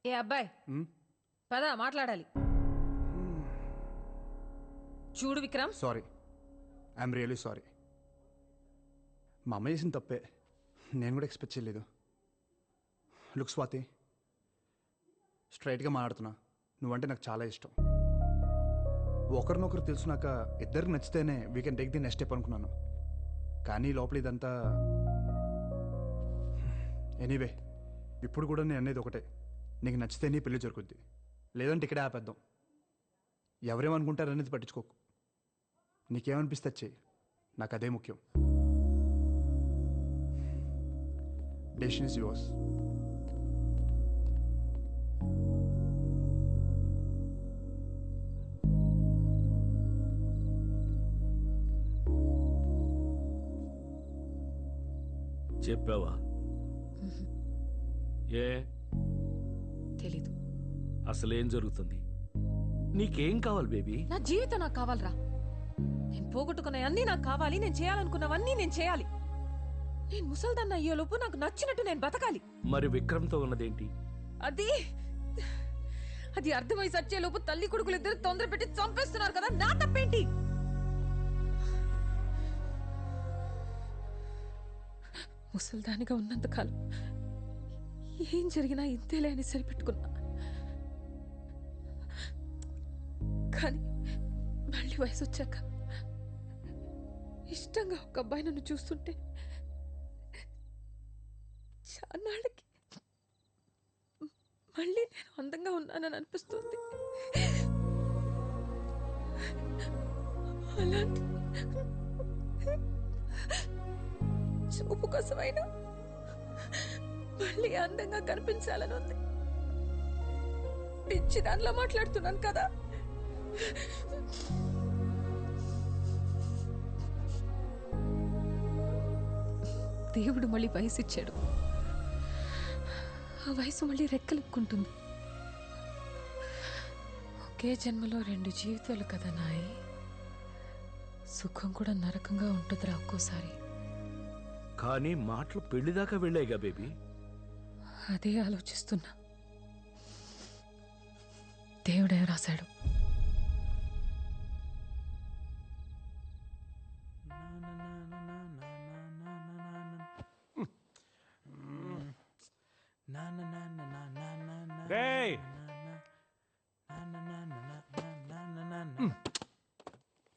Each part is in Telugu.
ఏ అబ్బాయి పద మాట్లాడాలి. చూడు Vikram, sorry, I'm really sorry. మా అమ్మ చేసిన తప్పే, నేను కూడా ఎక్స్పెక్ట్ చేయలేదు. లుక్ స్వాతి, స్ట్రైట్గా మాట్లాడుతున్నా, నువ్వంటే నాకు చాలా ఇష్టం. ఒకరినొకరు తెలుసునాక ఇద్దరికి నచ్చితేనే we can take the next step అనుకున్నాను. కానీ లోపల ఇదంతా ఎనీవే. ఇప్పుడు కూడా నేను అనేది ఒకటే, నీకు నచ్చితేనే పెళ్లి జరుగుద్ది, లేదంటే ఇక్కడే ఆపేద్దాం. ఎవరేమనుకుంటారనేది పట్టించుకోకు, నీకేమనిపిస్తే చెయ్యి, నాకు అదే ముఖ్యం. Decision is yours. చెప్పావా? ఏ తెలీదు. అసలేం జరుగుతుంది? నీకేం కావాలి బేబీ? నా జీవితం నాకు కావాలరా. నేను పోగొట్టుకున్నవన్నీ నాకు కావాలి. నేను చేయాలనుకున్నవన్నీ నేను చేయాలి. నేను ముసల్దాన్న అయ్యేలోపు నాకు నచ్చినట్టు నేను బతకాలి. మరి విక్రమ్తో ఉన్నదేంటి? అది అది అర్థమై సచ్చేలోపు తల్లి కొడుకులు ఇద్దరు తొందర పెట్టి చంపేస్తున్నారు కదా, నా తప్పేంటి? ముసల్దానిగా ఉన్నంతకాలం ఏం జరిగినా ఇంతేలే అని సరిపెట్టుకున్నా. కానీ మళ్ళీ వయసు వచ్చాక ఇష్టంగా ఒక అబ్బాయి నన్ను చూస్తుంటే చాన్నాళ్ళకి మళ్ళీ నేను అందంగా ఉన్నానని అనిపిస్తుంది. అలాంటి చూపు కోసమైనా మళ్ళీ అందంగా కనిపించాలని ఉంది. పిచ్చి దానిలో మాట్లాడుతున్నాను కదా. దేవుడు మళ్ళీ వయసు ఇచ్చాడు. ఆ వయసు మళ్ళీ రెక్కలెక్కుంటుంది. ఒకే జన్మలో 2 జీవితాలు కదా నాయి. సుఖం కూడా నరకంగా ఉంటుందిరా ఒక్కోసారి. కానీ మాటలు పెళ్లిదాకా వెళ్ళాయిగా బేబీ. అదే ఆలోచిస్తున్నా. దేవుడే రాశాడు.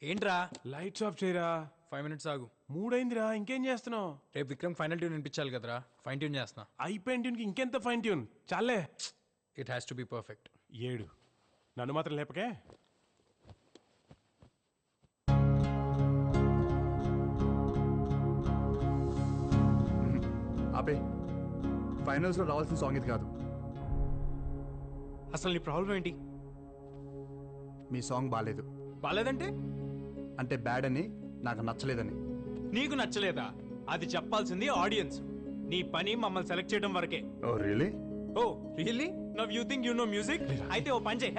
ఏంట్రా లైట్స్ ఆఫ్ చేయరా. 5 minutes ఆగు. 3 అయిందిరా, ఇంకేం చేస్తున్నావు? రేపు విక్రమ్ ఫైనల్ ట్యూన్ వినిపించాలి కదరా, ఫైన్ ట్యూన్ చేస్తున్నా. అయిపోయిన ట్యూన్కి ఇంకెంత ఫైన్ ట్యూన్ చాలే. It has to be perfect. 7 నన్ను మాత్రం లేపకే. ఆపే, ఫైనల్స్లో రావాల్సిన సాంగ్ ఇది కాదు. అసలు నీ ప్రాబ్లం ఏంటి? మీ సాంగ్ బాగాలేదు. బాలేదంటే? అంటే బ్యాడ్ అని, నాకు నచ్చలేదని. నీకు నచ్చలేదా? అది చెప్పాల్సింది ఆడియన్స్. నీ పని మమ్మల్ని సెలెక్ట్ చేయడం వరకే. Oh really? Oh really? Now you think you know music? అయితే ఓ పని చేయి,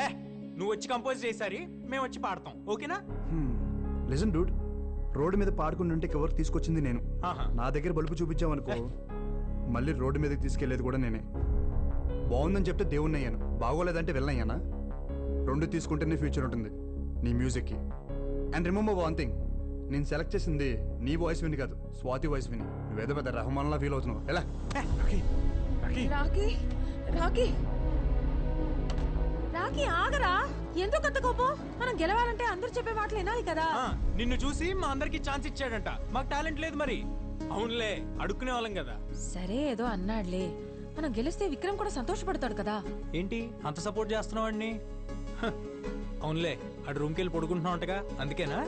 నువ్వు వచ్చి కంపోజ్ చేసారి మేము వచ్చి పాడతాం, ఓకేనా? లిజన్ డూడ్, రోడ్డు మీద పాడుకుంటుంటే కవర్ తీసుకొచ్చింది నేను. నా దగ్గర బలుపు చూపించావనుకో, మళ్ళీ రోడ్డు మీదకి తీసుకెళ్లేది కూడా నేనే. బాగుందని చెప్తే దేవుణ్ణి అయ్యాను, బాగోలేదంటే వెళ్ళనయ్యానా? 2 తీసుకుంటేనే ఫ్యూచర్ ఉంటుంది నీ మ్యూజిక్కి. అండ్ రిమెంబర్ వన్ థింగ్, నేను సెలెక్ట్ చేసింది నీ వాయిస్ విని కాదు, స్వాతి వాయిస్ విని. నువ్వేదో పెద్ద రెహమాన్లా ఫీల్ అవుతున్నావు. ఎలా? రాకీ రాకీ రాకీ ఆగరా. ఎందుకు అంత కోపం? మనం గెలవాలంటే అందరూ చెప్పే మాటలు వినాలి కదా. నిన్ను చూసి మా అందరికి ఛాన్స్ ఇచ్చాడంట, మాకు టాలెంట్ లేదు మరి. అవునులే, అడుక్కునే వాళ్ళం కదా. సరే ఏదో అన్నాడులే, మనం గెలిస్తే విక్రమ్ కూడా సంతోషపడతాడు కదా. ఏంటి అంత సపోర్ట్ చేస్తున్నావు వాడిని? అవునులే, అటు రూమ్కి వెళ్ళి పడుకుంటున్నావు అంటగా, అందుకేనా?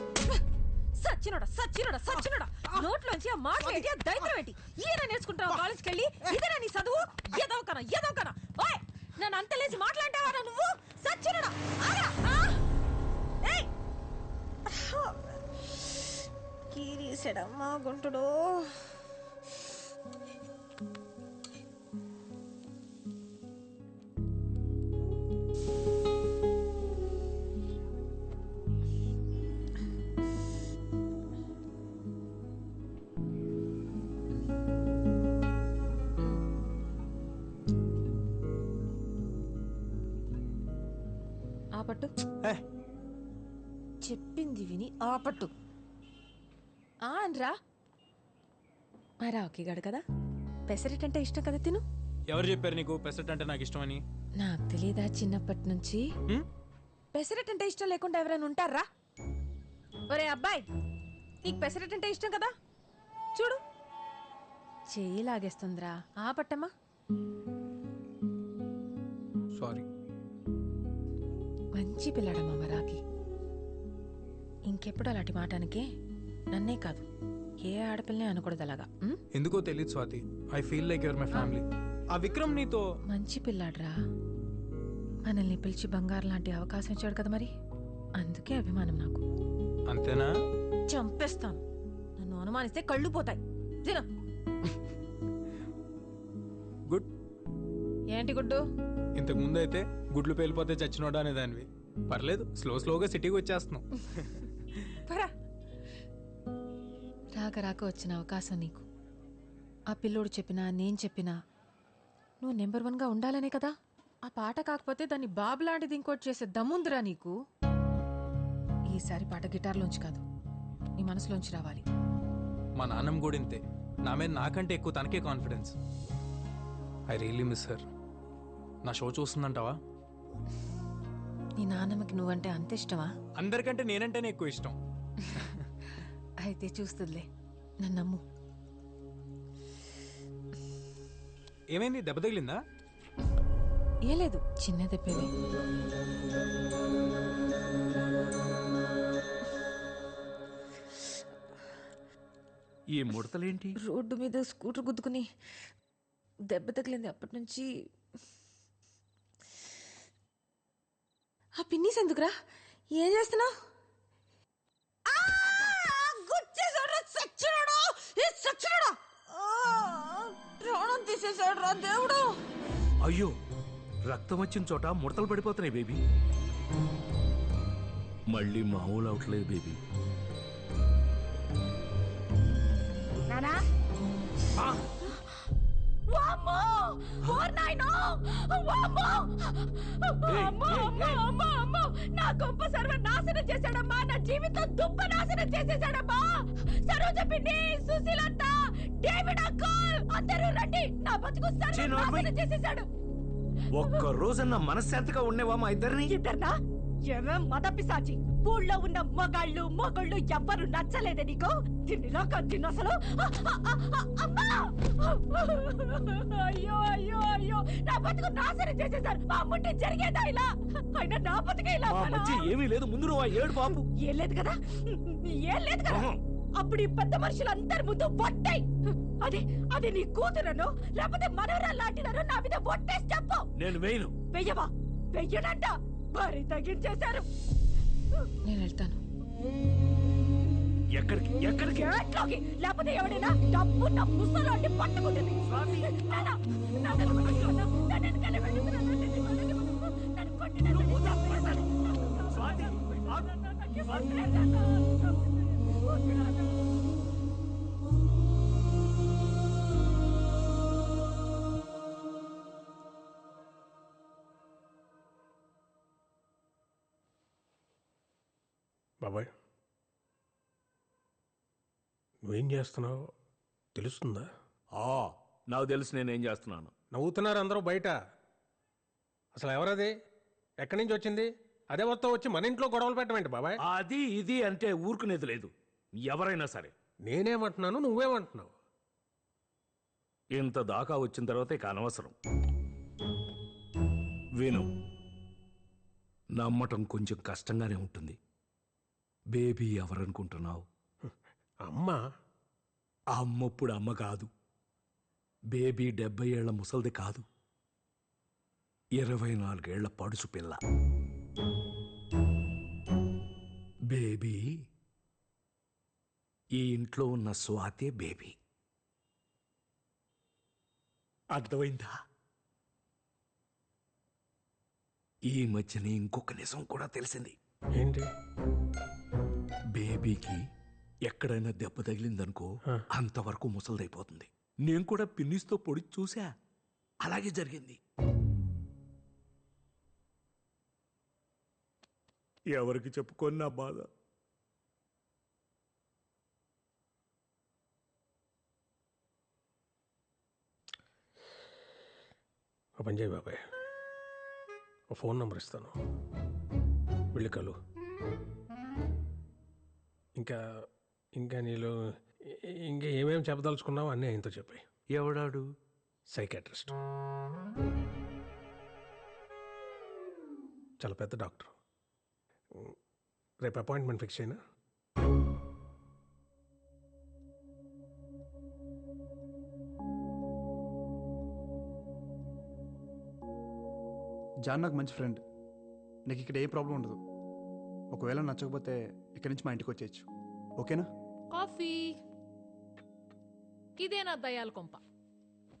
సచ్చినోడా సచ్చినోడా సచ్చినోడా, నోట్లోంచి ఆ మాట ఏంటి, ఆ దైత్యం ఏంటి? ఈయన నేర్చుకుంటావు కాలేజ్కి వెళ్ళి? ఇదేనా నీ చదువు? ఏదోకనా ఏదోకనా. ఓయ్, నన్ను అంత లేచి మాట్లాంటావా నువ్వు? సచ్చినోడా కీరీసెడమ్మా గుంటుడు. పట్టు ఏ చెప్పింది విని ఆ పట్టు అనరా మరా ఒకేగాడు కదా పెసరెట్ అంటే ఇష్టం కదా తిను. ఎవరు చెప్పారు నీకు పెసరట్ అంటే నాకు ఇష్టమని? నాకు తెలీదా చిన్నప్పటి నుంచి హ్మ్? పెసరెట్ అంటే ఇష్టం లేకుండా ఎవరైనా ఉంటారా? ఒరే అబ్బాయి నీకు పెసరెట్ అంటే ఇష్టం కదా చూడు చెయ్యి లాగేస్తుందిరా ఆ పట్టమ్మా. సారీ. మంచి పిల్లాడమ్మా మరాకి. ఇంకెప్పుడు అలాంటి మాటానికే నన్నే కాదు ఏ ఆడపిల్లనే అనకూడదు అలాగా. ఎందుకో తెలియదు Swathi, I feel like your my family. ఆ విక్రమ్ నీతో మంచి పిల్లాడ్రా, మనల్ని పిలిచి బంగారం లాంటి అవకాశం ఇచ్చాడు కదా మరి అందుకే అభిమానం నాకు. అంతేనా? చంపేస్తాను నన్ను అనుమానిస్తే కళ్ళు పోతాయి. తిన గుడ్. ఏంటి గుడ్డు? ఇంతకు ముందు అయితే గుడ్లు పేలిపోతే చచ్చినోడా అనేదానివి. పర్లేదు, స్లోగా సిటీకి వచ్చేస్తున్నావు. పరా రాక రాక వచ్చిన అవకాశం నీకు. ఆ పిల్లోడు చెప్పినా నేను చెప్పినా నువ్వు నెంబర్ 1గా ఉండాలనే కదా. ఆ పాట కాకపోతే దాన్ని బాబు లాంటిది ఇంకోటి చేసే దమ్ముందిరా నీకు. ఈసారి పాట గిటార్లోంచి కాదు నీ మనసులోంచి రావాలి. మా నాన్నమ్మ కూడా ఇంతే, నా మీద నాకంటే ఎక్కువ తనకే confidence. I really miss her. నా షో చూస్తుందంటావా? నీ నాన్నమ్మకి నువ్వంటే అంత ఇష్టమా? అందరికంటే నేనంటేనే ఎక్కువ ఇష్టం. అయితే చూస్తుందిలే, నన్ను నమ్ము. ఏమైంది, దెబ్బ తగిలిందా? ఏ లేదు, చిన్న దెబ్బేలే. ఈ ముడతలేంటి? రోడ్డు మీద స్కూటర్ గుద్దుకుని దెబ్బ తగిలింది. అప్పటి నుంచి ఆ పిన్నీస్ ఎందుకురా? ఏం చేస్తున్నావు? ప్రాణం తీసేసాడు రా దేవుడు. అయ్యో, రక్తం వచ్చిన చోట ముడతలు పడిపోతున్నాయి బేబీ. మళ్ళీ మామూలు అవట్లేదు బేబీ. నానా వామ్మో ఓర్ నాయనో వామ్మో అమ్మో అమ్మో అమ్మో అమ్మో నా గొప్ప సర్వనాశనం చేశాడమ్మా. నా జీవితం దుప్ప నాశనం చేసేసాడమ్మా. సరోజ పిన్ని, సుశీలత్త, డేవిడ్ అంకుల్ అందరూ రండి. నా బతుకు సర్వనాశనం చేసేసాడు. ఒక్క రోజన్న మనశ్శాంతిగా ఉండేవా మా ఇద్దరిని? ఇద్దర్నా? ఏమేం మద పిశాచి. ఊళ్ళో ఉన్న మొగళ్ళు ఎవ్వరు నచ్చలేదే నీకు? తిన్నిలా కత్తిన అసలు. అమ్మా! అయ్యో అయ్యో అయ్యో నా బతుకు నాశనం చేసేసారు. మా అమ్ముంటే జరిగేదా ఇలా? అయినా నా బతుకే ఇలా. మా మధ్య ఏమీ లేదు, ముందు నువ్వు ఏడు బాబు. ఏం లేదు కదా, ఏం లేదు కదా. అప్పుడు ఈ పెద్ద మనుషులందరి ముందు ఒట్టాయి. అది నీ కూతురను లేకపోతే మనవరాలు లాంటిదను నా మీద ఒట్టేసి చెప్పు. నేను వేయను. వెయ్యవా? వెయ్యనంట. భారీ తగ్గించేశారు. నేను వెళ్తాను. ఎక్కడికి? ఇంట్లోకి. లేకపోతే ఎవడైనా డబ్బు నా ముసలాంటి పట్టుకుంటుంది. బాబాయ్, నువ్వేం చేస్తున్నావు తెలుస్తుందా? నాకు తెలుసు నేనేం చేస్తున్నాను. నవ్వుతున్నారు అందరూ బయట. అసలు ఎవరది? ఎక్కడి నుంచి వచ్చింది? అదే మొత్తం వచ్చి మన ఇంట్లో గొడవలు పెట్టమేంటి బాబాయ్? అది ఇది అంటే ఊరుకునేది లేదు. ఎవరైనా సరే. నేనేమంటున్నాను, నువ్వేమంటున్నావు? ఇంత దాకా వచ్చిన తర్వాత ఇక అనవసరం. విను, నమ్మటం కొంచెం కష్టంగానే ఉంటుంది. బేబీ ఎవరనుకుంటున్నావు? అమ్మా. అమ్మప్పుడు అమ్మ కాదు. బేబీ 70 ఏళ్ల ముసల్ది కాదు, 24 ఏళ్ల పడుచు పిల్ల. బేబీ ఈ ఇంట్లో ఉన్న స్వాతే బేబీ. అర్థమైందా? ఈ మధ్యనే ఇంకొక నిజం కూడా తెలిసింది. ఏంటి? బేబీకి ఎక్కడైనా దెబ్బ తగిలిందనుకో అంతవరకు ముసలిదైపోతుంది. నేను కూడా పిన్నిస్తో పొడి చూసా, అలాగే జరిగింది. ఎవరికి చెప్పుకొని నా బాధ. ఒక పని చేయి బాబాయ్, ఒక ఫోన్ నెంబర్ ఇస్తాను, వెళ్ళి కలు. ఇంకా ఇంకా నీలో ఇంకా ఏమేమి చెప్పదలుచుకున్నావు అన్నీ ఆయనతో చెప్పాయి. ఎవడాడు? సైకాట్రిస్ట్, చాలా పెద్ద డాక్టర్. రేపు అపాయింట్మెంట్ ఫిక్స్ అయినా. జాన్ నాకు మంచి ఫ్రెండ్. నీకు ఇక్కడ ఏ ప్రాబ్లం ఉండదు. ఒకవేళ నచ్చకపోతే ఇక్కడి నుంచి మా ఇంటికి వచ్చేయచ్చు. ఓకేనా? కాఫీ. ఇదేనా దయాల కొంప?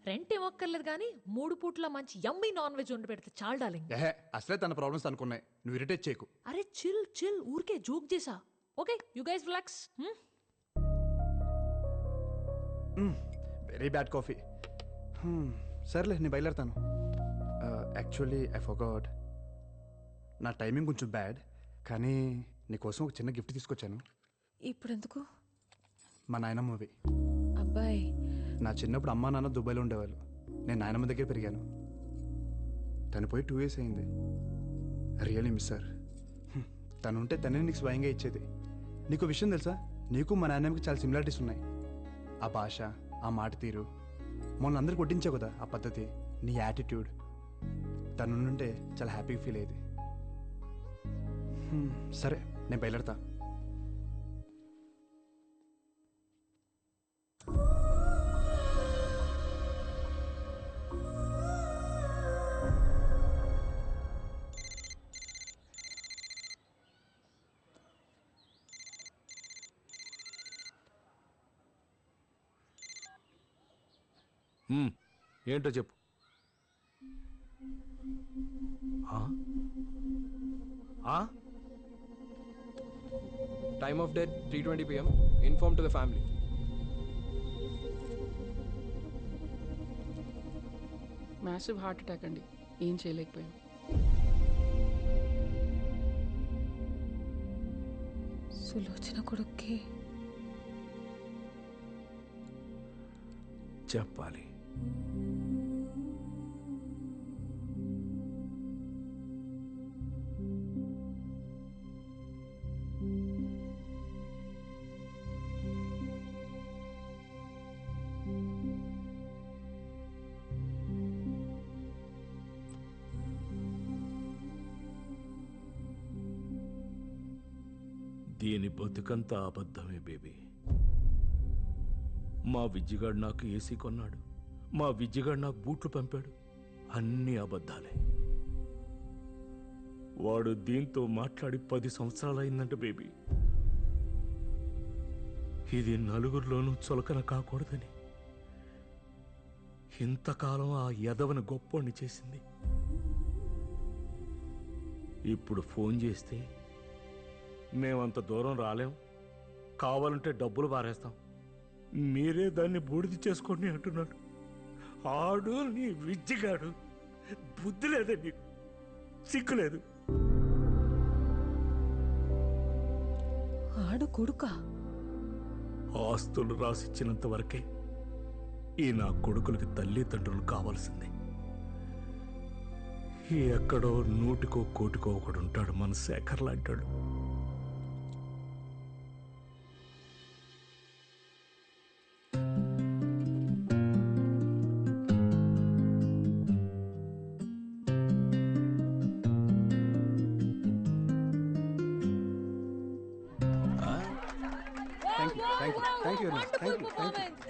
రెంట్ ఇవ్వక్కర్లేదు కానీ 3 పూట్ల మంచి యమ్మీ నాన్ వెజ్ వండి పెడితే చాలు డార్లింగ్. ఏహే, అసలే తన ప్రాబ్లమ్స్ అనుకున్నాయి. నువ్వు ఇరిటేట్ చేయకు. అరే చిల్ చిల్, ఊరికే జోక్ చేసా. Okay you guys relax. Very bad coffee. సర్లే, నేను బయలుదేరుతాను. యాక్చువల్లీ ఐ ఫర్గాట్, నా టైమింగ్ కొంచెం బ్యాడ్, కానీ నీకోసం ఒక చిన్న గిఫ్ట్ తీసుకొచ్చాను. ఇప్పుడు ఎందుకు? మా నాయనమ్మవి. అబ్బాయి, నా చిన్నప్పుడు అమ్మా నాన్న దుబాయ్లో ఉండేవాళ్ళు. నేను నాయనమ్మ దగ్గర పెరిగాను. తను పోయి 2 years అయింది. Really miss sir. తను ఉంటే తనే నీకు స్వయంగా ఇచ్చేది. నీకు విషయం తెలుసా, నీకు మా నాయనమ్మకి చాలా సిమిలారిటీస్ ఉన్నాయి. ఆ భాష, ఆ మాట తీరు, మొన్న అందరికి కొట్టించావు కదా ఆ పద్ధతి, నీ యాటిట్యూడ్. తను ఉంటే చాలా హ్యాపీగా ఫీల్ అయ్యేది. సరే, నేను బయలుదేరతా. ఏంటో చెప్పు. Time of death 3:20 p.m. Inform to the family. Massive heart attack అండి, ఏం చేయలేకపోయాం. సులోచన కొడుక్కి చెప్పాలి. దీని బతుకంతా అబద్ధమే బేబీ. మా విజ్జిగాడు నాకు ఏసీ కొన్నాడు, మా విజ్జిగాడు నాకు బూట్లు పంపాడు, అన్నీ అబద్ధాలే. వాడు దీంతో మాట్లాడి 10 సంవత్సరాలైందంట బేబీ. ఇది నలుగురిలోనూ చులకన కాకూడదని ఇంతకాలం ఆ యదవని గొప్పోణ్ణి చేసింది. ఇప్పుడు ఫోన్ చేస్తే మేమంత దూరం రాలేం, కావాలంటే డబ్బులు పారేస్తాం, మీరే దాన్ని బూడిద చేసుకోండి అంటున్నాడు. ఆడు నీ విజ్జిగాడు. బుద్ధి లేదే నీకు, సిగ్గులేదు. ఆడు కొడుకా? ఆస్తులు రాసిచ్చినంత వరకే ఈ నా కొడుకులకి తల్లిదండ్రులు కావాల్సింది. ఎక్కడో 100కో 1,00,00,000 ఒకడు ఉంటాడు మన శేఖర్ లాంటాడు.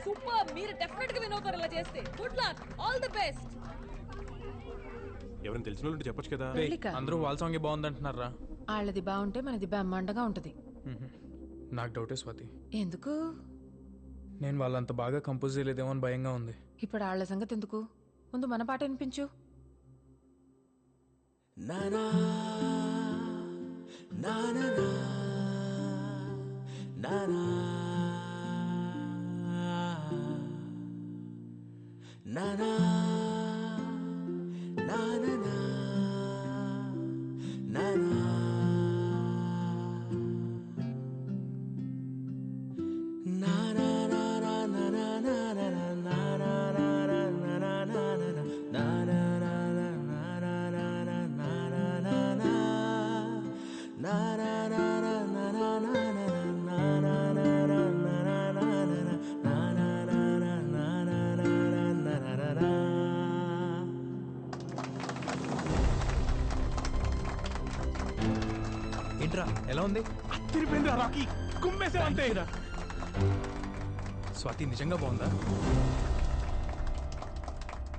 సూపర్, మీరు డెఫినెట్ గా విన్ అవుతారు ఇలా చేస్తే. Good luck, all the best. ఎవరైనా తెలిసిన వాళ్ళు చెప్పొచ్చు కదా. అందరూ వాళ్ళ సాంగే బాగుందంటున్నారా? వాళ్ళది బాగుంటే మనది బ్రహ్మాండంగా ఉంటది. నాకు డౌటే స్వాతి. ఎందుకు? నేను వాళ్ళంత బాగా కంపోజ్ చేయలేదేమో అని భయంగా ఉంది. ఇప్పుడు వాళ్ళ సంగతి ఎందుకు, ముందు మన పాట వినిపించు. నానా నానా నానా నానా నానా నానా ఏంట్రా ఎలా ఉంది? తిరిపోయిందిరా రాకీ, కుమ్మేసే అంతే. స్వాతి నిజంగా బాగుందా?